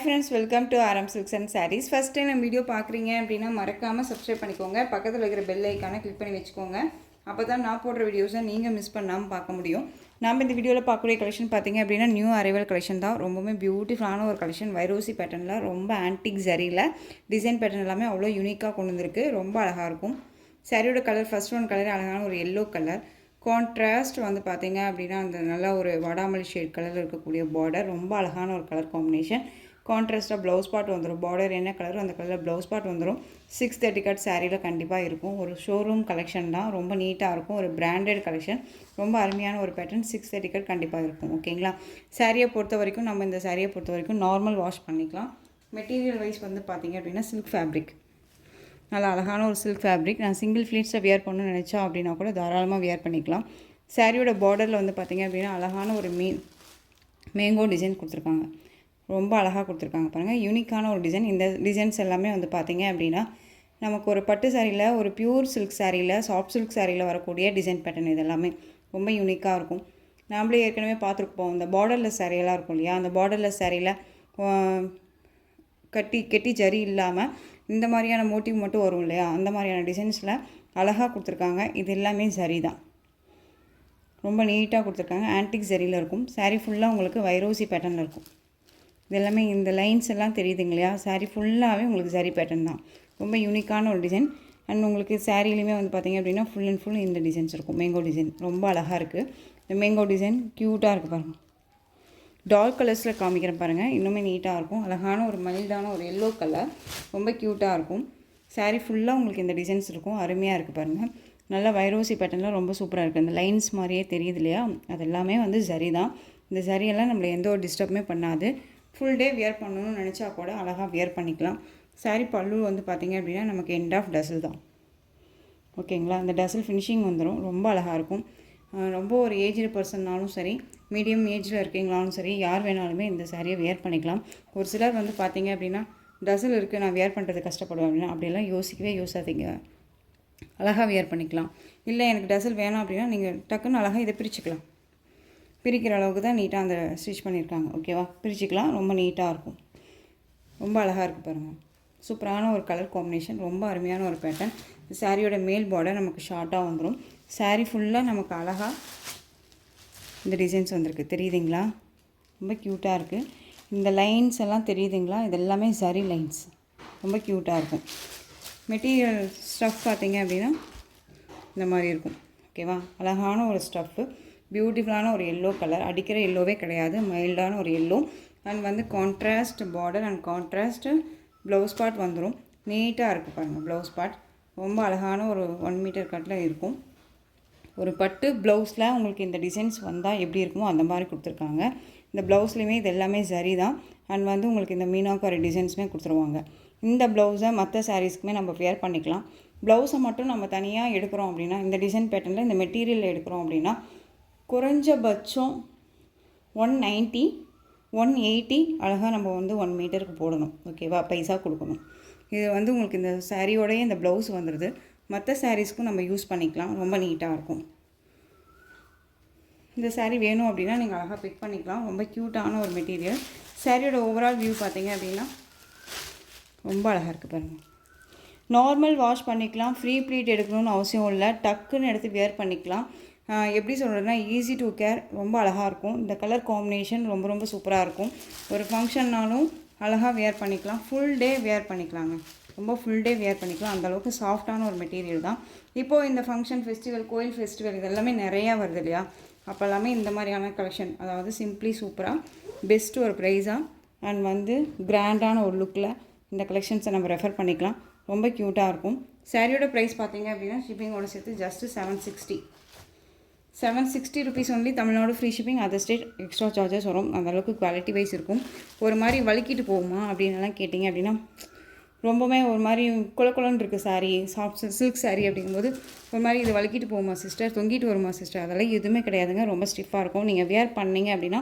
Friends, welcome to Aaram silks and sarees. First time நம்ம video பார்க்குறீங்க அப்படின்னா மறக்காமல் சப்ஸ்கிரைப் பண்ணிக்கோங்க. பக்கத்தில் இருக்கிற பெல் ஐக்கானை கிளிக் பண்ணி வச்சுக்கோங்க. அப்போ தான் நான் போடுற வீடியோஸை நீங்கள் மிஸ் பண்ணாமல் பார்க்க முடியும். நம்ம இந்த வீடியோவில் பார்க்கக்கூடிய கலெக்ஷன் பார்த்தீங்க அப்படின்னா நியூ அரைவல் கலெக்ஷன் தான். ரொம்பவே பியூட்டிஃபுல்லான ஒரு கலெக்ஷன். வைரோசி பேட்டர்னில் ரொம்ப ஆன்டிக் ஜரியில் டிசைன் பேட்டர்ன் எல்லாமே அவ்வளோ யூனிக்காக கொண்டு வந்திருக்கு. ரொம்ப அழகாக இருக்கும். சாரியோட கலர் ஃபஸ்ட் ஒன் கலர் அழகான ஒரு எல்லோ கலர். கான்ட்ராஸ்ட் வந்து பார்த்தீங்க அப்படின்னா அந்த நல்லா ஒரு வடாமல்லி ஷேட் கலரில் இருக்கக்கூடிய பார்டர். ரொம்ப அழகான ஒரு கலர் காம்பினேஷன். கான்ட்ராஸ்ட்டாக ப்ளவுஸ் பார்ட் வந்துடும். பார்டர் என்ன கலரோ அந்த கலரில் ப்ளவுஸ் பார்ட் வந்துடும். 630 கட் சாரியில் கண்டிப்பாக இருக்கும். ஒரு ஷோரூம் கலெக்ஷன் தான். ரொம்ப நீட்டாக இருக்கும். ஒரு பிராண்டட் கலெக்ஷன். ரொம்ப அருமையான ஒரு பேட்டர்ன். 630 கட் கண்டிப்பாக இருக்கும். ஓகேங்களா? சாரியை பொறுத்த வரைக்கும் நம்ம இந்த சாரியை பொறுத்த வரைக்கும் நார்மல் வாஷ் பண்ணிக்கலாம். மெட்டீரியல் வைஸ் வந்து பார்த்திங்க அப்படின்னா சில்க் ஃபேப்ரிக். நல்லா அழகான ஒரு சில்க் ஃபேப்ரிக். நான் சிங்கிள் ஃப்ளீட்ஸை வியர் பண்ணணும்னு நினச்சா அப்படின்னா கூட தாராளமாக வியர் பண்ணிக்கலாம். சாரியோட பார்டரில் வந்து பார்த்திங்க அப்படின்னா அழகான ஒரு மேங்கோ டிசைன் கொடுத்துருக்காங்க. ரொம்ப அழகாக கொடுத்துருக்காங்க பாருங்கள். யூனிக்கான ஒரு டிசைன். இந்த டிசைன்ஸ் எல்லாமே வந்து பார்த்திங்க அப்படின்னா நமக்கு ஒரு பட்டு சாரியில், ஒரு பியூர் சில்க் சாரியில், சாஃப்ட் சில்க் சாரியில் வரக்கூடிய டிசைன் பேட்டர்ன். இது எல்லாமே ரொம்ப யூனிக்காக இருக்கும். நாமளே ஏற்கனவே பார்த்துருப்போம். இந்த பார்டர்லெஸ் சாரியெல்லாம் இருக்கும் இல்லையா, அந்த பார்டர்லெஸ் சாரியில் கெட்டி ஜரி இல்லாமல் இந்த மாதிரியான மோட்டிவ் மட்டும் வரும் இல்லையா, அந்த மாதிரியான டிசைன்ஸில் அழகாக கொடுத்துருக்காங்க. இது எல்லாமே ஜரி தான். ரொம்ப நீட்டாக கொடுத்துருக்காங்க. ஆன்டிக் ஜரியில் இருக்கும். சாரீ ஃபுல்லாக உங்களுக்கு வைரோசி பேட்டர்னில் இருக்கும். இது எல்லாமே இந்த லைன்ஸ் எல்லாம் தெரியுதுங்க இல்லையா, சாரீ ஃபுல்லாகவே உங்களுக்கு சாரீ பேட்டர்ன் தான். ரொம்ப யூனிக்கான ஒரு டிசைன். அண்ட் உங்களுக்கு சாரீலையுமே வந்து பார்த்திங்க அப்படின்னா ஃபுல் அண்ட் ஃபுல் இந்த டிசைன்ஸ் இருக்கும். மேங்கோ டிசைன் ரொம்ப அழகாக இருக்குது. இந்த மேங்கோ டிசைன் க்யூட்டாக இருக்குது பாருங்கள். டார்க் கலர்ஸில் காமிக்கிறேன் பாருங்கள். இன்னுமே நீட்டாக இருக்கும். அழகான ஒரு மைல்டான ஒரு எல்லோ கலர். ரொம்ப க்யூட்டாக இருக்கும். சாரீ ஃபுல்லாக உங்களுக்கு இந்த டிசைன்ஸ் இருக்கும். அருமையாக இருக்குது பாருங்கள். நல்லா வைரோசி பேட்டர்னில் ரொம்ப சூப்பராக இருக்குது. இந்த லைன்ஸ் மாதிரியே தெரியுது இல்லையா, அது எல்லாமே வந்து சரி தான். இந்த சரியெல்லாம் நம்மளை எந்த ஒரு டிஸ்டர்புமே பண்ணாது. ஃபுல் டே வியர் பண்ணணும்னு நினச்சா கூட அழகாக வியர் பண்ணிக்கலாம். சாரீ பல்லு வந்து பார்த்திங்க அப்படின்னா நமக்கு எண்ட் ஆஃப் டசில் தான். ஓகேங்களா? அந்த டசில் ஃபினிஷிங் வந்துடும். ரொம்ப அழகாக இருக்கும். ரொம்ப ஒரு ஏஜ்டு பர்சன்னாலும் சரி, மீடியம் ஏஜில் இருக்கீங்களாலும் சரி, யார் வேணாலுமே இந்த சாரியை வியர் பண்ணிக்கலாம். ஒரு சிலர் வந்து பார்த்திங்க அப்படின்னா டசில் இருக்குது, நான் வியர் பண்ணுறது கஷ்டப்படுவேன் அப்படின்னா அப்படியெல்லாம் யோசிக்காதீங்க. அழகாக வியர் பண்ணிக்கலாம். இல்லை எனக்கு டசில் வேணாம் அப்படின்னா நீங்கள் டக்குன்னு அழகாக இதை பிரிச்சுக்கலாம். பிரிக்கிற அளவுக்கு தான் நீட்டாக அந்த ஸ்டிச் பண்ணியிருக்காங்க. ஓகேவா? பிரிச்சுக்கலாம். ரொம்ப நீட்டாக இருக்கும். ரொம்ப அழகாக இருக்குது பாருங்கள். சூப்பரான ஒரு கலர் காம்பினேஷன். ரொம்ப அருமையான ஒரு பேட்டர்ன். சாரியோட மேல் பார்டர் நமக்கு ஷார்ட்டாக வந்துடும். சாரீ ஃபுல்லாக நமக்கு அழகாக இந்த டிசைன்ஸ் வந்திருக்கு. தெரியுதுங்களா? ரொம்ப க்யூட்டாக இருக்குது. இந்த லைன்ஸ் எல்லாம் தெரியுதுங்களா? இது எல்லாமே சரி லைன்ஸ். ரொம்ப க்யூட்டாக இருக்கும். மெட்டீரியல் ஸ்டஃப் பார்த்திங்க அப்படின்னா இந்த மாதிரி இருக்கும். ஓகேவா? அழகான ஒரு ஸ்டஃப்பு. பியூட்டிஃபுல்லான ஒரு எல்லோ கலர். அடிக்கிற எல்லோவே கிடையாது. மைல்டான ஒரு எல்லோ. அண்ட் வந்து contrast border and contrast blouse part வந்துடும். நீட்டாக இருக்குது பாருங்கள். ப்ளவுஸ் பார்ட் ரொம்ப அழகான ஒரு 1 மீட்டர் கட்டில் இருக்கும். ஒரு பட்டு ப்ளவுஸில் உங்களுக்கு இந்த டிசைன்ஸ் வந்தால் எப்படி இருக்குமோ அந்த மாதிரி கொடுத்துருக்காங்க. இந்த ப்ளவுஸ்லேயுமே இது எல்லாமே சரி தான். அண்ட் வந்து உங்களுக்கு இந்த மீனாக்காரி டிசைன்ஸுமே கொடுத்துருவாங்க. இந்த ப்ளவுஸை மற்ற சாரீஸ்க்குமே நம்ம வியர் பண்ணிக்கலாம். ப்ளவுஸை மட்டும் நம்ம தனியாக எடுக்கிறோம் அப்படின்னா, இந்த டிசைன் பேட்டர்னில் இந்த மெட்டீரியல் எடுக்கிறோம் அப்படின்னா குறைஞ்சபட்சம் 190 180 அழகாக நம்ம வந்து 1 மீட்டருக்கு போடணும். ஓகேவா? பைசா கொடுக்கணும். இது வந்து உங்களுக்கு இந்த சாரியோடைய இந்த ப்ளவுஸ் வந்துடுது. மற்ற சாரீஸ்க்கும் நம்ம யூஸ் பண்ணிக்கலாம். ரொம்ப நீட்டாக இருக்கும். இந்த சாரீ வேணும் அப்படின்னா நீங்கள் அழகாக பிக் பண்ணிக்கலாம். ரொம்ப க்யூட்டான ஒரு மெட்டீரியல். சாரியோட ஓவரால் வியூ பார்த்தீங்க அப்படின்னா ரொம்ப அழகாக இருக்குது பாருங்கள். நார்மல் வாஷ் பண்ணிக்கலாம். ஃப்ரீ ப்ளீட் எடுக்கணும்னு அவசியம் இல்லை. டக்குன்னு எடுத்து வியர் பண்ணிக்கலாம். எப்படி சொல்கிறதுனா ஈஸி டு கேர். ரொம்ப அழகாக இருக்கும். இந்த கலர் காம்பினேஷன் ரொம்ப ரொம்ப சூப்பராக இருக்கும். ஒரு ஃபங்க்ஷன்னாலும் அழகாக வியர் பண்ணிக்கலாம். ஃபுல் டே வியர் பண்ணிக்கலாங்க. ரொம்ப ஃபுல் டே வியர் பண்ணிக்கலாம். அந்தளவுக்கு சாஃப்டான ஒரு மெட்டீரியல் தான். இப்போது இந்த ஃபங்க்ஷன் ஃபெஸ்டிவல், கோயில் ஃபெஸ்டிவல் இதெல்லாமே நிறையா வருது இல்லையா, அப்போ எல்லாமே இந்த மாதிரியான கலெக்ஷன், அதாவது சிம்பிளி சூப்பராக பெஸ்ட்டு ஒரு ப்ரைஸாக அண்ட் வந்து கிராண்டான ஒரு லுக்கில் இந்த கலெக்ஷன்ஸை நம்ம ரெஃபர் பண்ணிக்கலாம். ரொம்ப க்யூட்டாக இருக்கும். சாரியோட ப்ரைஸ் பார்த்தீங்க அப்படின்னா ஷிப்பிங்கோட சேர்த்து just 760 rupees only. Tamil Nadu free shipping. Other state extra charges வரும். அந்தளவுக்கு குவாலிட்டி வைஸ் இருக்கும். ஒரு மாதிரி வலிக்கிட்டு போகுமா அப்படின்லாம் கேட்டிங்க அப்படின்னா ரொம்பவே ஒரு மாதிரி குளக்குளன்னு இருக்குது சாரீ. சாஃப்ட் சில்க் சாரீ அப்படிங்கும்போது ஒரு மாதிரி இது வலிக்கிட்டு போகுமா சிஸ்டர், தொங்கிட்டு வருமா சிஸ்டர், அதெல்லாம் எதுவுமே கிடையாதுங்க. ரொம்ப ஸ்டிஃபாக இருக்கும். நீங்கள் வியர் பண்ணிங்க அப்படின்னா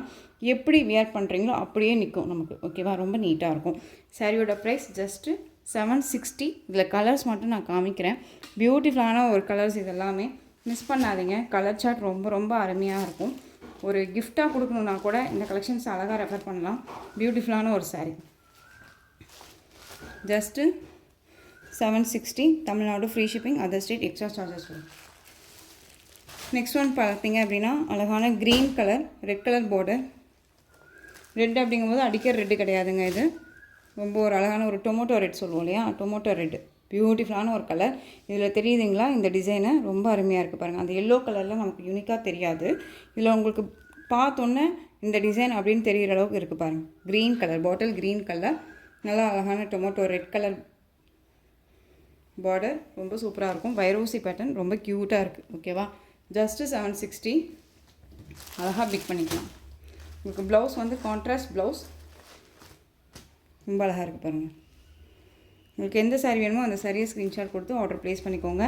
எப்படி வியர் பண்ணுறீங்களோ அப்படியே நிற்கும் நமக்கு. ஓகேவா? ரொம்ப நீட்டாக இருக்கும். சாரியோட ப்ரைஸ் ஜஸ்ட்டு 760. இதில் கலர்ஸ் மட்டும் நான் காமிக்கிறேன். பியூட்டிஃபுல்லான ஒரு கலர்ஸ் இதெல்லாமே. மிஸ் பண்ணாதீங்க. கலர் சார்ட் ரொம்ப ரொம்ப அருமையாக இருக்கும். ஒரு கிஃப்டாக கொடுக்கணுன்னா கூட இந்த கலெக்ஷன்ஸ் அழகாக ரெஃபர் பண்ணலாம். பியூட்டிஃபுல்லான ஒரு sari. Just 760. Tamil Nadu free shipping, other state extra charges வரும். நெக்ஸ்ட் ஒன் பார்த்தீங்க அப்படின்னா அழகான green colour, red colour border. Red அப்படிங்கும்போது அடிக்கிற ரெட்டு கிடையாதுங்க. இது ரொம்ப ஒரு அழகான ஒரு டொமேட்டோ ரெட் சொல்லுவோம் இல்லையா, டொமேட்டோ ரெட்டு. பியூட்டிஃபுல்லான ஒரு கலர். இதில் தெரியுதுங்களா இந்த டிசைனு? ரொம்ப அருமையாக இருக்குது பாருங்கள். அந்த எல்லோ கலரில் நமக்கு யூனிக்காக தெரியாது. இதில் உங்களுக்கு பார்த்தோன்னே இந்த டிசைன் அப்படின்னு தெரிகிற அளவுக்கு இருக்குது பாருங்கள். Green colour, bottle green colour, நல்லா அழகான டொமேட்டோ ரெட் கலர் பார்டர். ரொம்ப சூப்பராக இருக்கும். வைரோசி பேட்டர்ன் ரொம்ப க்யூட்டாக இருக்குது. ஓகேவா? ஜஸ்ட்டு 760. அழகாக பிக் பண்ணிக்கலாம். உங்களுக்கு ப்ளவுஸ் வந்து கான்ட்ராஸ்ட் ப்ளவுஸ். ரொம்ப அழகாக இருக்குது பாருங்கள். உங்களுக்கு எந்த சாரீ வேணுமோ அந்த சாரியை ஸ்க்ரீன்ஷாட் கொடுத்து ஆர்டர் ப்ளேஸ் பண்ணிக்கோங்க.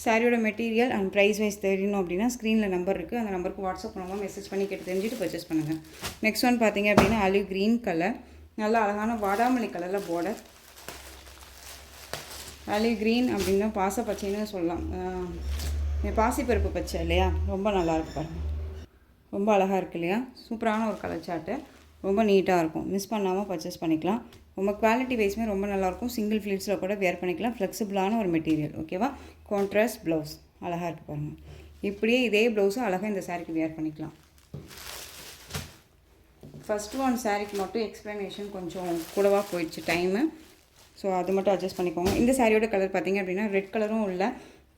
சாரியோட மெட்டீரியல் அண்ட் ப்ரைஸ் வைஸ் தெரியணும் அப்படின்னா ஸ்க்ரீனில் நம்பர் இருக்குது. அந்த நம்பருக்கு வாட்ஸ்அப் மூலமாக மெசேஜ் பண்ணி கேட்டு தெரிஞ்சுட்டு பர்ச்சேஸ் பண்ணுங்கள். நெக்ஸ்ட் ஒன் பார்த்தீங்க அப்படின்னா ஆலிவ் க்ரீன் கலர், நல்லா அழகான வாடாமல்லி கலரில் பார்டர். ஆலிவ் க்ரீன் அப்படின்னா பாச பச்சைன்னு சொல்லலாம். பாசிப்பருப்பு பச்சை இல்லையா? ரொம்ப நல்லாயிருக்கு பாருங்கள். ரொம்ப அழகாக இருக்குது இல்லையா? சூப்பரான ஒரு கலர் சார்ட்டு. ரொம்ப நீட்டாக இருக்கும். மிஸ் பண்ணாமல் பர்ச்சேஸ் பண்ணிக்கலாம். ரொம்ப குவாலிட்டி வைஸுமே ரொம்ப நல்லாயிருக்கும். சிங்கிள் ஃப்ளீட்ஸில் கூட வேர் பண்ணிக்கலாம். ஃப்ளெக்சிபிளான ஒரு மெட்டீரியல். ஓகேவா? கான்ட்ராஸ்ட் ப்ளவுஸ் அழகாக இருக்குது பாருங்கள். இப்படியே இதே ப்ளவுஸும் அழகாக இந்த சாரீக்கு வேர் பண்ணிக்கலாம். ஃபஸ்ட்டு ஒன் சாரீக்கு மட்டும் எக்ஸ்ப்ளனேஷன் கொஞ்சம் கூடவா போயிடுச்சு டைமு. ஸோ அது மட்டும் அட்ஜஸ்ட் பண்ணிக்கோங்க. இந்த சாரியோட கலர் பார்த்திங்க அப்படின்னா ரெட் கலரும் இல்லை,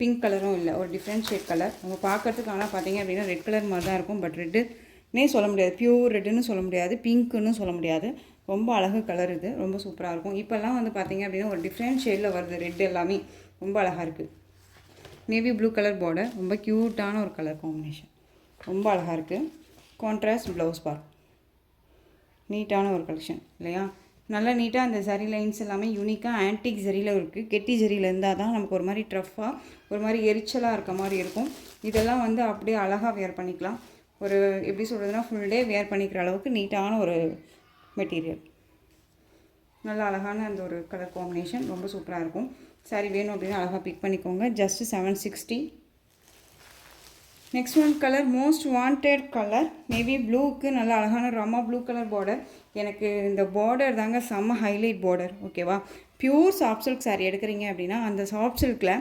பிங்க் கலரும் இல்லை, ஒரு டிஃப்ரெண்ட் ஷேட் கலர். நம்ம பார்க்குறதுக்கு ஆனால் பார்த்திங்க அப்படின்னா ரெட் கலர் மாதிரி தான் இருக்கும். பட் ரெட்டுன்னே சொல்ல முடியாது, பியூர் ரெட்டுன்னு சொல்ல முடியாது, பிங்க்குன்னு சொல்ல முடியாது. ரொம்ப அழகு கலர் இது. ரொம்ப சூப்பராக இருக்கும். இப்போல்லாம் வந்து பார்த்திங்க அப்படின்னா ஒரு டிஃப்ரெண்ட் ஷேடில் வருது ரெட் எல்லாமே. ரொம்ப அழகாக இருக்குது. Navy blue colour border. ரொம்ப க்யூட்டான ஒரு கலர் காம்பினேஷன். ரொம்ப அழகாக இருக்குது. கான்ட்ராஸ்ட் ப்ளவுஸ் பார். நீட்டான ஒரு கலெக்ஷன் இல்லையா? நல்லா நீட்டாக அந்த ஜரி லைன்ஸ் எல்லாமே யூனிக்காக ஆன்டிக் ஜரியில் இருக்குது. கெட்டி ஜரியில் இருந்தால் தான் நமக்கு ஒரு மாதிரி ட்ரஃப்பாக ஒரு மாதிரி எரிச்சலாக இருக்க மாதிரி இருக்கும். இதெல்லாம் வந்து அப்படியே அழகாக வேர் பண்ணிக்கலாம். ஒரு எப்படி சொல்கிறதுனா ஃபுல் டே வேர் பண்ணிக்கிற அளவுக்கு நீட்டான ஒரு மெட்டீரியல். நல்லா அழகான அந்த ஒரு கலர் காம்பினேஷன். ரொம்ப சூப்பராக இருக்கும். சாரி வேணும் அப்படின்னா அழகாக பிக் பண்ணிக்கோங்க. Just 760. Next one colour most wanted colour navy ப்ளூக்கு நல்ல அழகான ராமா ப்ளூ கலர் பார்டர். எனக்கு இந்த பார்டர் தாங்க செம்ம ஹைலைட் பார்டர். ஓகேவா? பியூர் சாஃப்ட் சில்க் சாரீ எடுக்கிறீங்க அப்படின்னா அந்த சாஃப்ட் சில்கில்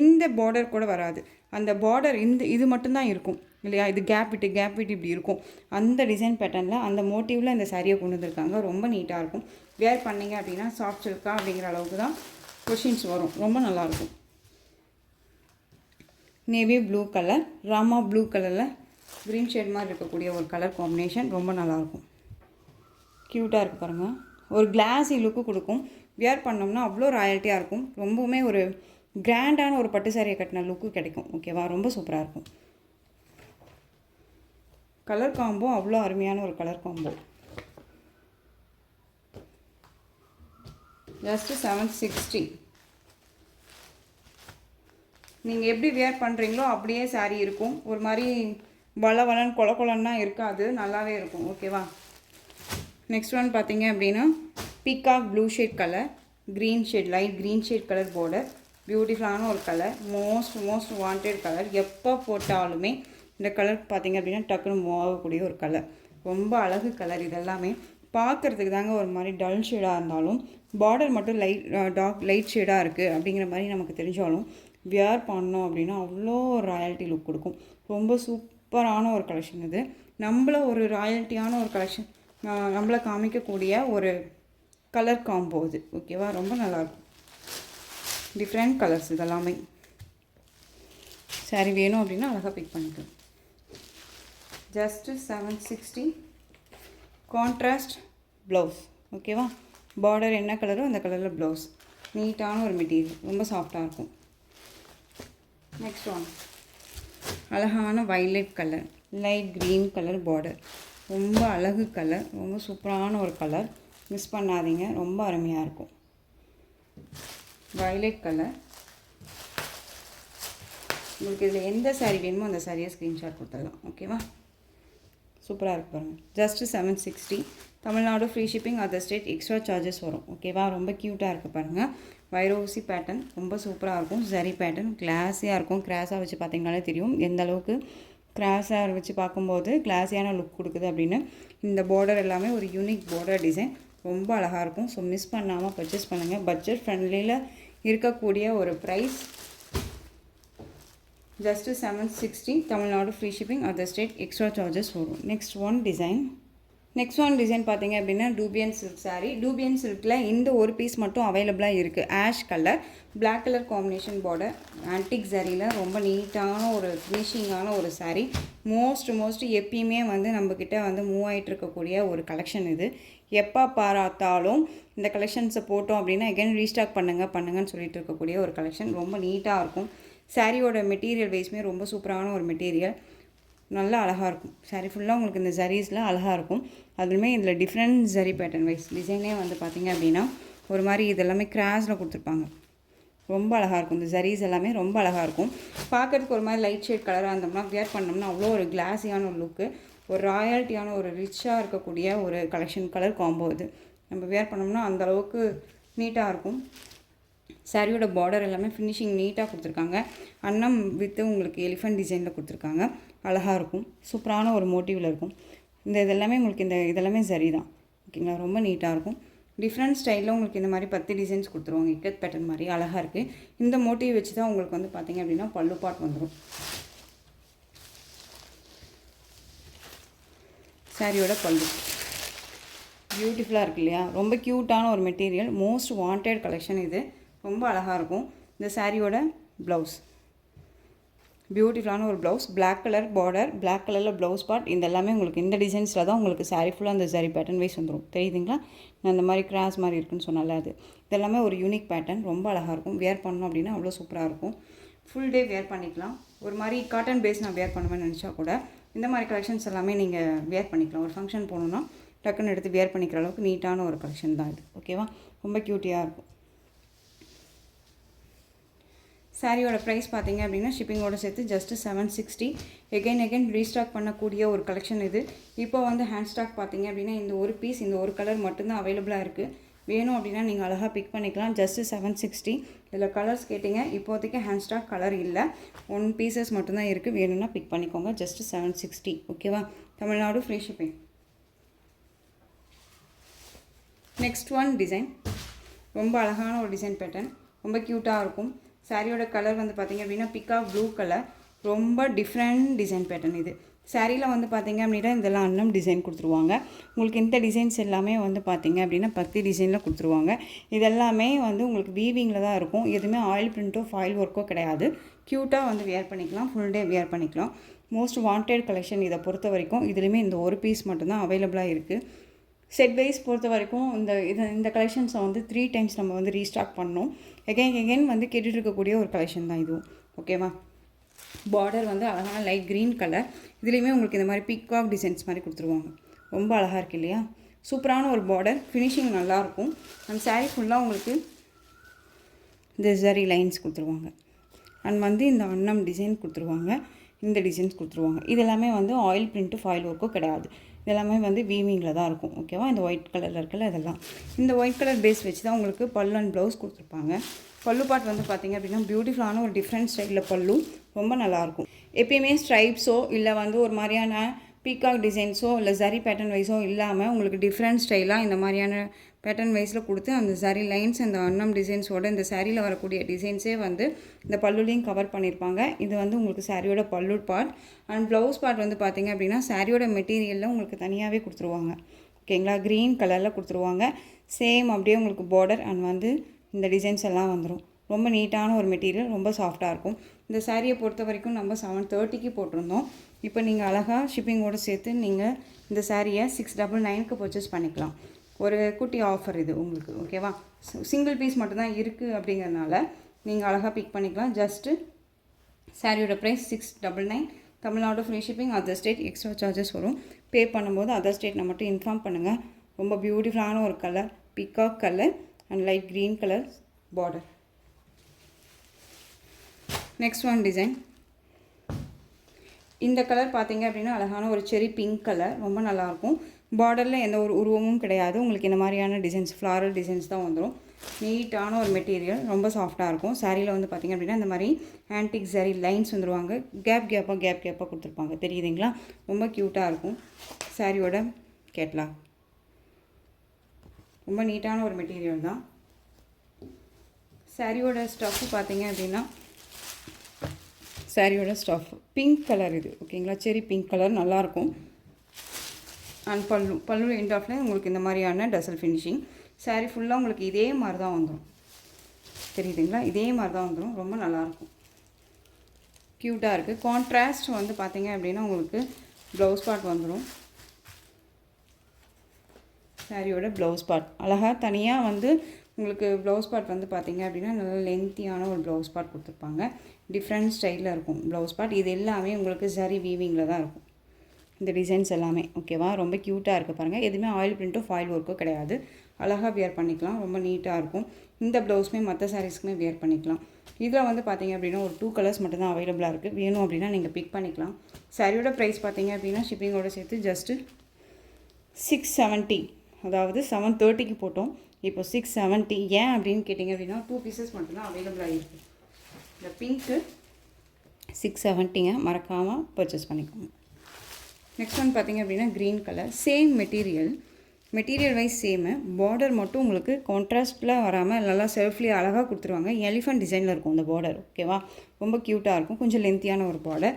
இந்த பார்டர் கூட வராது. அந்த பார்டர் இது மட்டும்தான் இருக்கும் இல்லையா? இது கேப் விட்டு இப்படி இருக்கும். அந்த டிசைன் பேட்டர்னில் அந்த மோட்டிவில் இந்த சாரியை கொண்டு வந்திருக்காங்க. ரொம்ப நீட்டாக இருக்கும். வேர் பண்ணிங்க அப்படின்னா சாஃப்ட் சில்கா அப்படிங்கிற அளவுக்கு தான் கொஷின்ஸ் வரும். ரொம்ப நல்லாயிருக்கும். Navy blue colour, Rama blue கலரில் க்ரீன் ஷேட் மாதிரி இருக்கக்கூடிய ஒரு கலர் காம்பினேஷன். ரொம்ப நல்லாயிருக்கும். க்யூட்டாக இருக்குது பாருங்கள். ஒரு கிளாஸி லுக்கு கொடுக்கும். வியர் பண்ணோம்னா அவ்வளோ ராயல்ட்டியாக இருக்கும். ரொம்பவுமே ஒரு கிராண்டான ஒரு பட்டு சாரியை கட்டின லுக்கு கிடைக்கும். ஓகேவா? ரொம்ப சூப்பராக இருக்கும். கலர் காம்போ அவ்வளோ அருமையான ஒரு கலர் காம்போ. ஜஸ்ட்டு 760. நீங்கள் எப்படி வேர் பண்ணுறீங்களோ அப்படியே சாரீ இருக்கும். ஒரு மாதிரி வளன்னு கொலன்னா இருக்காது. நல்லாவே இருக்கும். ஓகேவா? நெக்ஸ்ட் ஒன் பார்த்தீங்க அப்படின்னா peacock blue shade colour, green shade, light green shade colour border. பியூட்டிஃபுல்லான ஒரு கலர். Most wanted colour. எப்போ போட்டாலுமே இந்த கலர் பார்த்திங்க அப்படின்னா டக்குன்னு மூவ் ஆகக்கூடிய ஒரு கலர். ரொம்ப அழகு கலர். இதெல்லாமே பார்க்குறதுக்கு தாங்க ஒரு மாதிரி டல் ஷேடாக இருந்தாலும் பார்டர் மட்டும் லைட் ஷேடாக இருக்குது அப்படிங்கிற மாதிரி நமக்கு தெரிஞ்சாலும் வியர் பண்ணோம் அப்படின்னா அவ்வளோ ராயல்ட்டி லுக் கொடுக்கும். ரொம்ப சூப்பரான ஒரு கலெக்ஷன் இது. நம்மள ஒரு ராயல்ட்டியான ஒரு கலெக்ஷன் நம்மளை காமிக்கக்கூடிய ஒரு கலர் காம்போ இது. ஓகேவா? ரொம்ப நல்லாயிருக்கும். டிஃப்ரெண்ட் கலர்ஸ் இதெல்லாமே. சாரி வேணும் அப்படின்னா அழகாக பிக் பண்ணிக்கலாம். ஜஸ்ட்டு 760. Contrast blouse. ஓகேவா? பார்டர் என்ன கலரோ அந்த கலரில் ப்ளவுஸ். நீட்டான ஒரு மெட்டீரியல். ரொம்ப சாஃப்டாக இருக்கும். நெக்ஸ்ட் ஒன் அழகான violet colour, light green colour border. ரொம்ப அழகு கலர். ரொம்ப சூப்பரான ஒரு கலர். மிஸ் பண்ணாதீங்க. ரொம்ப அருமையாக இருக்கும். Violet colour. உங்களுக்கு இதில் எந்த சாரீ வேணுமோ அந்த சாரியை ஸ்க்ரீன்ஷாட் கொடுத்துடலாம். ஓகேவா? சூப்பராக இருக்குது பாருங்கள். Just 760. Tamil Nadu free shipping, other state extra charges வரும். ஓகேவா? ரொம்ப க்யூட்டாக இருக்குது பாருங்கள். வைரோசி பேட்டர்ன் ரொம்ப சூப்பராக இருக்கும். ஜரி பேட்டர்ன் கிளாஸியாக இருக்கும். கிராஸாக வச்சு பார்த்திங்கனாலே தெரியும் எந்த அளவுக்கு கிராஸாக வச்சு பார்க்கும்போது கிளாஸியான லுக் கொடுக்குது அப்படின்னு. இந்த பார்டர் எல்லாமே ஒரு யூனிக் பார்டர் டிசைன். ரொம்ப அழகாக இருக்கும். ஸோ மிஸ் பண்ணாமல் பர்ச்சேஸ் பண்ணுங்கள். பட்ஜெட் ஃப்ரெண்ட்லியில் இருக்கக்கூடிய ஒரு price. Just 760 Tamil Nadu free shipping, other state extra charges வரும். நெக்ஸ்ட் ஒன் டிசைன் பார்த்தீங்க அப்படின்னா டூபியன் சில்க் சாரீ. டூபியன் சில்கில் இந்த ஒரு பீஸ் மட்டும் அவைலபிளாக இருக்குது. Ash colour, black colour combination border, antique சாரியில் ரொம்ப நீட்டான ஒரு ஃபினிஷிங்கான ஒரு சாரீ. மோஸ்ட் எப்பயுமே வந்து நம்மக்கிட்ட வந்து மூவ் ஆகிட்டு இருக்கக்கூடிய ஒரு கலெக்ஷன் இது. எப்போ பார்த்தாலும் இந்த கலெக்ஷன்ஸை போட்டோம் அப்படின்னா எகைன் ரீஸ்டாக் பண்ணுங்கன்னு சொல்லிட்டு இருக்கக்கூடிய ஒரு கலெக்ஷன். ரொம்ப நீட்டாக இருக்கும். சாரியோட மெட்டீரியல் வைஸ்மே ரொம்ப சூப்பரான ஒரு மெட்டீரியல். நல்லா அழகாக இருக்கும். சாரீ ஃபுல்லாக உங்களுக்கு இந்த ஜரீஸில் அழகாக இருக்கும். அதுவுமே இதில் டிஃப்ரெண்ட் ஜரி பேட்டர்ன் வைஸ் டிசைனே வந்து பார்த்திங்க அப்படின்னா ஒரு மாதிரி இதெல்லாமே கிராஸில் கொடுத்துருப்பாங்க. ரொம்ப அழகாக இருக்கும். இந்த ஜரீஸ் எல்லாமே ரொம்ப அழகாக இருக்கும். பார்க்குறதுக்கு ஒரு மாதிரி லைட் ஷேட் கலராக இருந்தோம்னா வியர் பண்ணோம்னா அவ்வளோ ஒரு கிளாஸியான ஒரு லுக்கு, ஒரு ராயல்ட்டியான ஒரு ரிச்சாக இருக்கக்கூடிய ஒரு கலர் காம்போ இது. நம்ம வியர் பண்ணோம்னா அந்தளவுக்கு நீட்டாக இருக்கும். சாரியோட பார்டர் எல்லாமே ஃபினிஷிங் நீட்டாக கொடுத்துருக்காங்க. அன்னம் வித்து உங்களுக்கு எலிஃபண்ட் டிசைனில் கொடுத்துருக்காங்க. அழகாக இருக்கும். சூப்பரான ஒரு மோட்டிவில் இருக்கும். இதெல்லாமே உங்களுக்கு இதெல்லாமே சரி தான். ஓகேங்களா, ரொம்ப நீட்டாக இருக்கும். டிஃப்ரெண்ட் ஸ்டைலில் உங்களுக்கு இந்த மாதிரி 10 டிசைன்ஸ் கொடுத்துருவாங்க. இக்கத் பேட்டர்ன் மாதிரி அழகாக இருக்குது. இந்த மோட்டிவ் வச்சு தான் உங்களுக்கு வந்து பார்த்திங்க அப்படின்னா பல்லு பாட் வந்துடும். சாரியோட பல்லு பியூட்டிஃபுல்லாக இருக்குது இல்லையா? ரொம்ப க்யூட்டான ஒரு மெட்டீரியல். மோஸ்ட் வாண்டட் கலெக்ஷன் இது. ரொம்ப அழகாக இருக்கும். இந்த சாரியோட ப்ளவுஸ் பியூட்டிஃபுல்லான ஒரு blouse, black colour border, black கலரில் ப்ளவுஸ் பார்ட். இந்த எல்லாமே உங்களுக்கு இந்த டிசைன்ஸில் தான் உங்களுக்கு சாரீ ஃபுல்லாக அந்த சாரீ பேட்டர்ன் வைஸ் வந்துடும். தெரியுதுங்களா? நான் இந்த மாதிரி கிராஸ் மாதிரி இருக்குன்னு சொன்னால அது இதெல்லாமே ஒரு யூனிக் பேட்டர்ன். ரொம்ப அழகாக இருக்கும். வியர் பண்ணோம் அப்படின்னா அவ்வளோ சூப்பராக இருக்கும். ஃபுல் டே வியர் பண்ணிக்கலாம். ஒரு மாதிரி காட்டன் பேஸ் நான் வியர் பண்ணுவேன்னு நினச்சா கூட இந்த மாதிரி கலெக்ஷன்ஸ் எல்லாமே நீங்கள் வியர் பண்ணிக்கலாம். ஒரு ஃபங்க்ஷன் போகணுன்னா டக்குன்னு எடுத்து வியர் பண்ணிக்கிற அளவுக்கு நீட்டான ஒரு கலெக்ஷன் தான் இது. ஓகேவா? ரொம்ப க்யூட்டியாக இருக்கும். சாரியோட ப்ரைஸ் பார்த்தீங்க அப்படின்னா ஷிப்பிங்கோட சேர்த்து ஜஸ்ட்டு 760. எகைன் ரீஸ்டாக் பண்ணக்கூடிய ஒரு கலெக்ஷன் இது. இப்போ வந்து ஹேண்ட் ஸ்டாக் பார்த்தீங்க அப்படின்னா இந்த ஒரு பீஸ், இந்த ஒரு கலர் மட்டும்தான் அவைலபிளாக இருக்குது. வேணும் அப்படின்னா நீங்கள் அழகாக பிக் பண்ணிக்கலாம். ஜஸ்ட்டு 760. இதில் கலர்ஸ் கேட்டிங்க. இப்போதைக்கு ஹேண்ட் ஸ்டாக் கலர் இல்லை, 1 பீசஸ் மட்டும்தான் இருக்குது. வேணும்னா பிக் பண்ணிக்கோங்க. ஜஸ்ட்டு 760. ஓகேவா? Tamil Nadu free shipping. Next one design. ரொம்ப அழகான ஒரு டிசைன் பேட்டர்ன். ரொம்ப க்யூட்டாக இருக்கும். சாரியோட கலர் வந்து பார்த்திங்க அப்படின்னா பிகாக் ப்ளூ கலர். ரொம்ப டிஃப்ரெண்ட் டிசைன் பேட்டர்ன் இது. சாரியில் வந்து பார்த்திங்க அப்படின்னா இதெல்லாம் அன்னம் டிசைன் கொடுத்துருவாங்க. உங்களுக்கு இந்த டிசைன்ஸ் எல்லாமே வந்து பார்த்திங்க அப்படின்னா 10 டிசைனில் கொடுத்துருவாங்க. இதெல்லாமே வந்து உங்களுக்கு வீவிங்கில் தான் இருக்கும். எதுவுமே ஆயில் பிரிண்ட்டோ ஃபாயில் ஒர்க்கோ கிடையாது. க்யூட்டாக வந்து வியர் பண்ணிக்கலாம். ஃபுல் டே வியர் பண்ணிக்கலாம். மோஸ்ட் வாண்டட் கலெக்ஷன் இதை பொறுத்த வரைக்கும். இதுலேயுமே இந்த ஒரு பீஸ் மட்டும்தான் அவைலபிளாக இருக்குது. செட் வைஸ் பொறுத்த வரைக்கும் இந்த கலெக்ஷன்ஸை வந்து 3 டைம்ஸ் நம்ம வந்து ரீஸ்டாக் பண்ணோம். எகைன் வந்து கேட்டுட்டு இருக்கக்கூடிய ஒரு கலெக்ஷன் தான் இதுவும். ஓகேவா? பார்டர் வந்து அழகான லைட் க்ரீன் கலர். இதுலேயுமே உங்களுக்கு இந்த மாதிரி பீகாக் டிசைன்ஸ் மாதிரி கொடுத்துருவாங்க. ரொம்ப அழகாக இருக்குது இல்லையா? சூப்பரான ஒரு பார்டர். ஃபினிஷிங் நல்லாயிருக்கும். அந்த சாரீ ஃபுல்லாக உங்களுக்கு இந்த ஜரி லைன்ஸ் கொடுத்துருவாங்க. அண்ட் வந்து இந்த அன்னம் டிசைன் கொடுத்துருவாங்க. இந்த டிசைன்ஸ் கொடுத்துருவாங்க. இது எல்லாமே வந்து ஆயில் பிரிண்ட்டு ஃபாயில் ஒர்க்கோ கிடையாது. இதெல்லாமே வந்து வீவிங்கில் தான் இருக்கும். ஓகேவா? இந்த ஒயிட் கலரில் இருக்கல இதெல்லாம் இந்த ஒயிட் கலர் பேஸ் வச்சு தான் உங்களுக்கு பல்லு அண்ட் ப்ளவுஸ் கொடுத்துருப்பாங்க. பல்லு பாட் வந்து பார்த்திங்க அப்படின்னா பியூட்டிஃபுல்லான ஒரு டிஃப்ரெண்ட் ஸ்டைலில் பல்லு. ரொம்ப நல்லாயிருக்கும். எப்பயுமே ஸ்ட்ரைப்ஸோ இல்லை வந்து ஒரு மாதிரியான பீகாக் டிசைன்ஸோ இல்லை ஜரி பேட்டர்ன் வைஸோ இல்லாமல் உங்களுக்கு டிஃப்ரெண்ட் ஸ்டைலாக இந்த மாதிரியான பேட்டர்ன் வைஸில் கொடுத்து அந்த சாரீ லைன்ஸ் இந்த அன்னம் டிசைன்ஸோட இந்த சாரியில் வரக்கூடிய டிசைன்ஸே வந்து இந்த பல்லுலையும் கவர் பண்ணியிருப்பாங்க. இது வந்து உங்களுக்கு சாரியோட பல்லு பார்ட். அண்ட் ப்ளவுஸ் பார்ட் வந்து பார்த்திங்க அப்படின்னா சாரியோட மெட்டீரியலில் உங்களுக்கு தனியாகவே கொடுத்துருவாங்க. ஓகேங்களா? க்ரீன் கலரில் கொடுத்துருவாங்க. சேம் அப்படியே உங்களுக்கு பார்டர் அண்ட் வந்து இந்த டிசைன்ஸ் எல்லாம் வந்துடும். ரொம்ப நீட்டான ஒரு மெட்டீரியல். ரொம்ப சாஃப்டாக இருக்கும். இந்த சாரியை பொறுத்த வரைக்கும் நம்ம 730க்கு போட்டிருந்தோம். இப்போ நீங்கள் அழகாக ஷிப்பிங்கோடு சேர்த்து நீங்கள் இந்த சாரியை 699க்கு பர்ச்சேஸ் பண்ணிக்கலாம். ஒரு குட்டி ஆஃபர் இது உங்களுக்கு. ஓகேவா? சிங்கிள் பீஸ் மட்டும்தான் இருக்குது அப்படிங்கிறதுனால நீங்கள் அழகாக பிக் பண்ணிக்கலாம். ஜஸ்ட்டு சாரியோட price 699. Tamil Nadu free shipping, other state extra charges வரும். பே பண்ணும்போது அதர் ஸ்டேட் மட்டும் இன்ஃபார்ம் பண்ணுங்கள். ரொம்ப பியூட்டிஃபுல்லான ஒரு colour, peacock colour and light green colour border. Next one design. இந்த கலர் பார்த்தீங்க அப்படின்னா அழகான ஒரு செரி பிங்க் கலர். ரொம்ப நல்லாயிருக்கும். பார்டரில் எந்த ஒரு உருவமும் கிடையாது. உங்களுக்கு இந்த மாதிரியான டிசைன்ஸ் ஃப்ளாரல் டிசைன்ஸ் தான் வந்துடும். நீட்டான ஒரு மெட்டீரியல். ரொம்ப சாஃப்டாக இருக்கும். சாரியில் வந்து பார்த்திங்க அப்படின்னா இந்த மாதிரி ஆன்டிக் சாரி லைன்ஸ் வந்துடுவாங்க. கேப்பாக கொடுத்துருப்பாங்க. தெரியுதுங்களா? ரொம்ப க்யூட்டாக இருக்கும். சாரியோட கேட்லாக். ரொம்ப நீட்டான ஒரு மெட்டீரியல் தான். சாரியோட ஸ்டஃப் பார்த்தீங்க அப்படின்னா சாரியோட ஸ்டஃப் பிங்க் கலர் இது ஓகேங்களா, செரி பிங்க் கலர் நல்லாயிருக்கும். அண்ட் பல்லு எண்ட் ஆஃப்ல உங்களுக்கு இந்த மாதிரியான டசல் ஃபினிஷிங். சாரீ ஃபுல்லாக உங்களுக்கு இதே மாதிரி தான் வந்துடும், தெரியுதுங்களா, இதே மாதிரி தான் வந்துடும். ரொம்ப நல்லாயிருக்கும், க்யூட்டாக இருக்குது. கான்ட்ராஸ்ட் வந்து பார்த்தீங்க அப்படின்னா உங்களுக்கு ப்ளவுஸ் பார்ட் வந்துடும். சாரியோட ப்ளவுஸ் பார்ட் அழகாக தனியாக வந்து உங்களுக்கு ப்ளவுஸ் பார்ட் வந்து பார்த்திங்க அப்படின்னா நல்லா லென்த்தியான ஒரு ப்ளவுஸ் பார்ட் கொடுத்துருப்பாங்க. டிஃப்ரெண்ட் ஸ்டைலில் இருக்கும் ப்ளவுஸ் பார்ட். இது எல்லாமே உங்களுக்கு சரி வீவிங்கில் தான் இருக்கும் இந்த டிசைன்ஸ் எல்லாமே. ஓகேவா, ரொம்ப க்யூட்டாக இருக்குது பாருங்கள். எதுவுமே ஆயில் பிரிண்ட்டோ ஃபாயில் ஒர்க்கோ கிடையாது. அழகாக வியர் பண்ணிக்கலாம், ரொம்ப நீட்டாக இருக்கும். இந்த ப்ளவுஸுமே மற்ற சாரீஸ்க்குமே வியர் பண்ணிக்கலாம். இதில் வந்து பார்த்திங்க அப்படின்னா ஒரு 2 கலர்ஸ் மட்டும்தான் அவைலபிளாக இருக்குது. வேணும் அப்படின்னா நீங்கள் பிக் பண்ணிக்கலாம். சாரியோட ப்ரைஸ் பார்த்திங்க அப்படின்னா ஷிப்பிங்கோடு சேர்த்து ஜஸ்ட்டு 670, அதாவது 730க்கு போட்டோம். இப்போ 670. ஏன் அப்படின்னு கேட்டிங்க அப்படின்னா 2 பீசஸ் மட்டும்தான் அவைலபிளாக இருக்குது. இந்த பிங்க்கு 670ங்க, மறக்காமல் பர்ச்சேஸ் பண்ணிக்கோங்க. நெக்ஸ்ட் ஒன் பார்த்திங்க அப்படின்னா green colour, same material wise same. Border மட்டும் உங்களுக்கு கான்ட்ராஸ்ட்டில் வராமல் நல்லா செல்ஃப்லி அழகாக கொடுத்துருவாங்க. எலிஃபண்ட் டிசைனில் இருக்கும் அந்த பார்டர். ஓகேவா, ரொம்ப க்யூட்டாக இருக்கும். கொஞ்சம் லென்த்தியான ஒரு பார்டர்.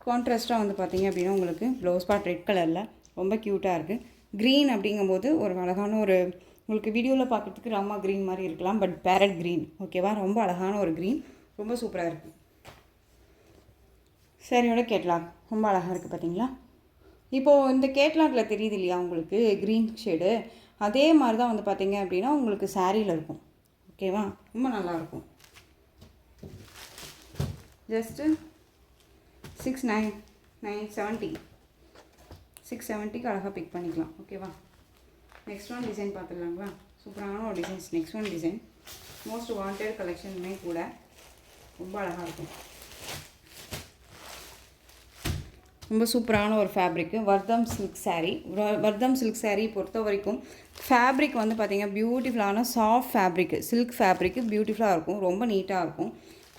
கான்ட்ராஸ்ட்டாக வந்து பார்த்திங்க அப்படின்னா உங்களுக்கு ப்ளவுஸ் பார்ட் ரெட் கலரில் ரொம்ப க்யூட்டாக இருக்குது. க்ரீன் அப்படிங்கும்போது ஒரு அழகான ஒரு உங்களுக்கு வீடியோவில் பார்க்குறதுக்கு ராமா க்ரீன் மாதிரி இருக்கலாம், பட் பேரட் க்ரீன். ஓகேவா, ரொம்ப அழகான ஒரு க்ரீன், ரொம்ப சூப்பராக இருக்குது. சாரியோட கேட்லாக் ரொம்ப அழகாக இருக்குது பார்த்தீங்களா. இப்போது இந்த கேட்லாகில் தெரியுது இல்லையா உங்களுக்கு க்ரீன் ஷேடு, அதே மாதிரி தான் வந்து பார்த்திங்க அப்படின்னா உங்களுக்கு சாரியில் இருக்கும். ஓகேவா, ரொம்ப நல்லாயிருக்கும். ஜஸ்ட்டு 670க்கு அழகாக பிக் பண்ணிக்கலாம். ஓகேவா, நெக்ஸ்ட் ஒன் டிசைன் பார்த்துடலாங்களா. சூப்பரான ஒரு designs. Next one design most wanted கலெக்ஷனுமே கூட, ரொம்ப அழகாக இருக்கும். ரொம்ப சூப்பரான ஒரு ஃபேப்ரிக்கு வர்தம் சில்க் சாரீ. வர்தம் சில்க் சாரீ பொறுத்த வரைக்கும் ஃபேப்ரிக் வந்து பார்த்திங்கன்னா பியூட்டிஃபுல்லான சாஃப்ட் ஃபேப்ரிக்கு, சில்க் ஃபேப்ரிக்கு பியூட்டிஃபுல்லாக இருக்கும், ரொம்ப நீட்டாக இருக்கும்.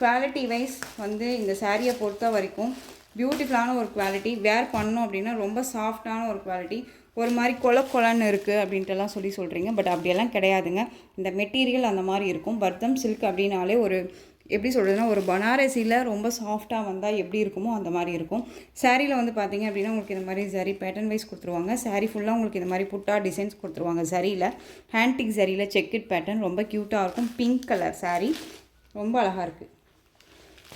குவாலிட்டி வைஸ் வந்து இந்த சாரியை பொறுத்த வரைக்கும் பியூட்டிஃபுல்லான ஒரு குவாலிட்டி. வேர் பண்ணோம் அப்படின்னா ரொம்ப சாஃப்டான ஒரு குவாலிட்டி. ஒரு மாதிரி கொலன்னு இருக்குது அப்படின்ட்டுலாம் சொல்கிறீங்க, பட் அப்படியெல்லாம் கிடையாதுங்க. இந்த மெட்டீரியல் அந்த மாதிரி இருக்கும். வர்தம் சில்க் அப்படின்னாலே ஒரு எப்படி சொல்கிறதுனா ஒரு பனாரசியில் ரொம்ப சாஃப்டாக வந்தால் எப்படி இருக்குமோ அந்த மாதிரி இருக்கும். சாரியில் வந்து பார்த்திங்க அப்படின்னா உங்களுக்கு இந்த மாதிரி சரி பேட்டர்ன் வைஸ் கொடுத்துருவாங்க. சாரி ஃபுல்லாக உங்களுக்கு இந்த மாதிரி புட்டா டிசைன்ஸ் கொடுத்துருவாங்க. சரியில் ஹேண்டிக் சரியில் செக்கிட் பேட்டர்ன் ரொம்ப க்யூட்டாக இருக்கும். பிங்க் கலர் சாரீ ரொம்ப அழகாக இருக்குது.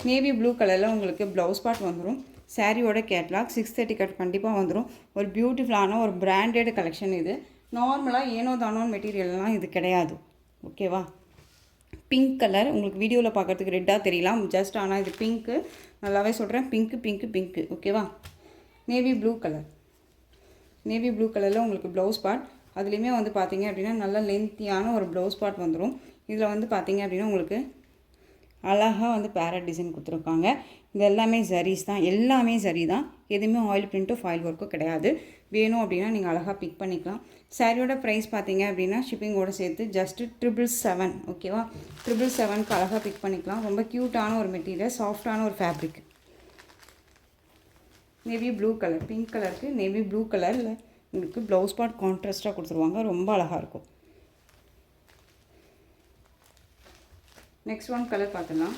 நேவி ப்ளூ கலரில் உங்களுக்கு ப்ளவுஸ் பார்ட் வந்துடும். சாரியோட கேட்லாக் 630 கட் கண்டிப்பாக வந்துடும். ஒரு பியூட்டிஃபுல்லான ஒரு பிராண்டட் கலெக்ஷன் இது. நார்மலாக ஏனோ தானோன்னு மெட்டீரியல்லாம் இது கிடையாது. ஓகேவா, பிங்க் கலர் உங்களுக்கு வீடியோவில் பார்க்குறதுக்கு ரெட்டாக தெரியலாம், ஜஸ்ட் ஆனால் இது பிங்க்கு. நல்லாவே சொல்கிறேன், பிங்க்கு. ஓகேவா, நேவி ப்ளூ கலரில் உங்களுக்கு ப்ளவுஸ் பார்ட். அதுலேயுமே வந்து பார்த்திங்க அப்படின்னா நல்லா லென்த்தியான ஒரு ப்ளவுஸ் பார்ட் வந்துடும். இதில் வந்து பார்த்திங்க அப்படின்னா உங்களுக்கு அழகாக வந்து பேரட் டிசைன் கொடுத்துருக்காங்க. இது எல்லாமே ஜரீஸ் தான், எல்லாமே சரி தான். எதுவுமே ஆயில் பிரிண்ட்டோ ஃபாயில் ஒர்க்கோ கிடையாது. வேணும் அப்படின்னா நீங்கள் அழகாக பிக் பண்ணிக்கலாம். சாரியோட ப்ரைஸ் பார்த்தீங்க அப்படின்னா ஷிப்பிங்கோடு சேர்த்து ஜஸ்ட்டு 777. ஓகேவா, 777க்கு அழகாக பிக் பண்ணிக்கலாம். ரொம்ப க்யூட்டான ஒரு மெட்டீரியல், சாஃப்டான ஒரு fabric. Navy blue colour, pink கலருக்கு நேவி ப்ளூ கலரில் உங்களுக்கு ப்ளவுஸ் பார்ட் கான்ட்ராஸ்ட்டாக கொடுத்துருவாங்க, ரொம்ப அழகாக இருக்கும். நெக்ஸ்ட் ஒன் கலர் பார்த்துலாம்.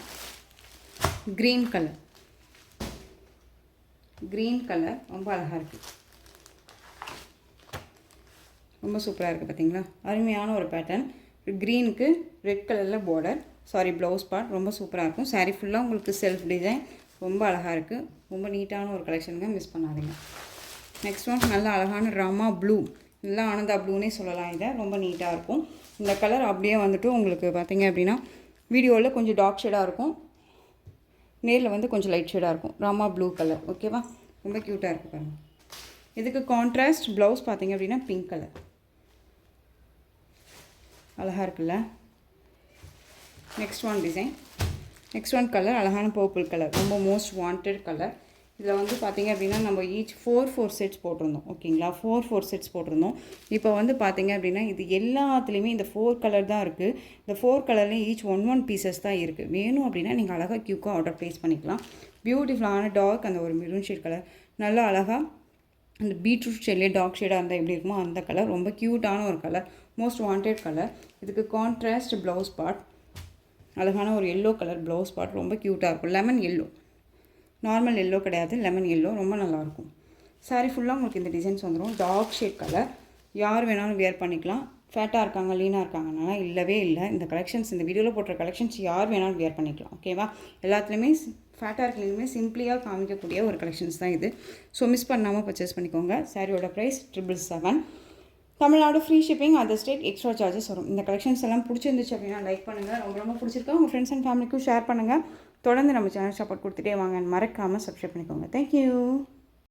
க்ரீன் கலர் ரொம்ப அழகாக இருக்குது, ரொம்ப சூப்பராக இருக்குது பார்த்தீங்களா. அருமையான ஒரு பேட்டர்ன். க்ரீனுக்கு ரெட் கலரில் பார்டர், ப்ளவுஸ் பார்ட் ரொம்ப சூப்பராக இருக்கும். சாரீ ஃபுல்லாக உங்களுக்கு செல்ஃப் டிசைன், ரொம்ப அழகாக இருக்குது. ரொம்ப நீட்டான ஒரு கலெக்ஷனுங்க, மிஸ் பண்ணாதீங்க. நெக்ஸ்ட் ஒன் நல்ல அழகான ராமா ப்ளூ, நல்லா ஆனந்தா ப்ளூனே சொல்லலாம். இதை ரொம்ப நீட்டாக இருக்கும். இந்த கலர் அப்படியே வந்துட்டு உங்களுக்கு பார்த்தீங்க அப்படின்னா வீடியோவில் கொஞ்சம் டார்க் ஷேடாக இருக்கும், நேரில் வந்து கொஞ்சம் லைட் ஷேடாக இருக்கும். Rama blue colour. ஓகேவா, ரொம்ப க்யூட்டாக இருக்குது பாருங்கள். இதுக்கு கான்ட்ராஸ்ட் ப்ளவுஸ் பார்த்தீங்க அப்படின்னா பிங்க் கலர், அழகாக இருக்குல்ல. Next one design, next one colour அழகான பர்பிள் கலர், ரொம்ப மோஸ்ட் வாண்டட் கலர். இதில் வந்து பார்த்திங்க அப்படின்னா நம்ம ஈச் 4 செட்ஸ் போட்டிருந்தோம். ஓகேங்களா, 4 செட்ஸ் போட்டிருந்தோம். இப்போ வந்து பார்த்திங்க அப்படின்னா இது எல்லாத்துலேயுமே இந்த 4 கலர் தான் இருக்குது. இந்த 4 கலர்லேயும் ஈச் 1 பீசஸ் தான் இருக்குது. வேணும் அப்படின்னா நீங்கள் அழகாக க்யூக்காக ஆர்டர் ப்ளேஸ் பண்ணிக்கலாம். பியூட்டிஃபுல்லான டார்க் அந்த ஒரு மெரூன் ஷேட் கலர், நல்லா அழகாக அந்த பீட்ரூட் ஷேட்லேயே டார்க் ஷேடாக இருந்தால் எப்படி இருக்குமோ அந்த கலர், ரொம்ப க்யூட்டான ஒரு கலர். Most wanted colour. இதுக்கு கான்ட்ராஸ்ட் ப்ளவுஸ் பார்ட், அழகான ஒரு எல்லோ கலர் ப்ளவுஸ் பார்ட், ரொம்ப க்யூட்டாக இருக்கும். லெமன் எல்லோ, நார்மல் எல்லோ கிடையாது, லெமன் எல்லோ, ரொம்ப நல்லாயிருக்கும். சாரீ ஃபுல்லாக உங்களுக்கு இந்த டிசைன்ஸ் வந்துடும். டார்க் ஷேட் கலர், யார் வேணாலும் வியர் பண்ணிக்கலாம். ஃபேட்டாக இருக்காங்க, லீனாக இருக்காங்கனால இல்லவே இல்லை. இந்த கலெக்ஷன்ஸ், இந்த வீடியோவில் போடுற கலெக்ஷன்ஸ் யார் வேணாலும் வியர் பண்ணிக்கலாம். ஓகேவா? எல்லாத்துலேயுமே ஃபேட்டாக இருக்கிறதுலையுமே சிம்பிளியாக காமிக்கக்கூடிய ஒரு கலெக்ஷன்ஸ் தான் இது. ஸோ மிஸ் பண்ணாமல் பர்ச்சேஸ் பண்ணிக்கோங்க. சாரியோட price 777. Tamil Nadu free shipping, other state extra charges வரும். இந்த கலெக்ஷன்ஸ் எல்லாம் பிடிச்சிருந்துச்சு அப்படின்னா லைக் பண்ணுங்கள். ரொம்ப ரொம்ப பிடிச்சிருக்கா உங்கள் ஃப்ரெண்ட்ஸ் அண்ட் ஃபேமிலிக்கும் ஷேர் பண்ணுங்கள். தொடர்ந்து நம்ம சேனல் சப்போர்ட் கொடுத்துட்டே வாங்க. மறக்காமல் சப்ஸ்கிரைப் பண்ணிக்கோங்க. தேங்க்யூ.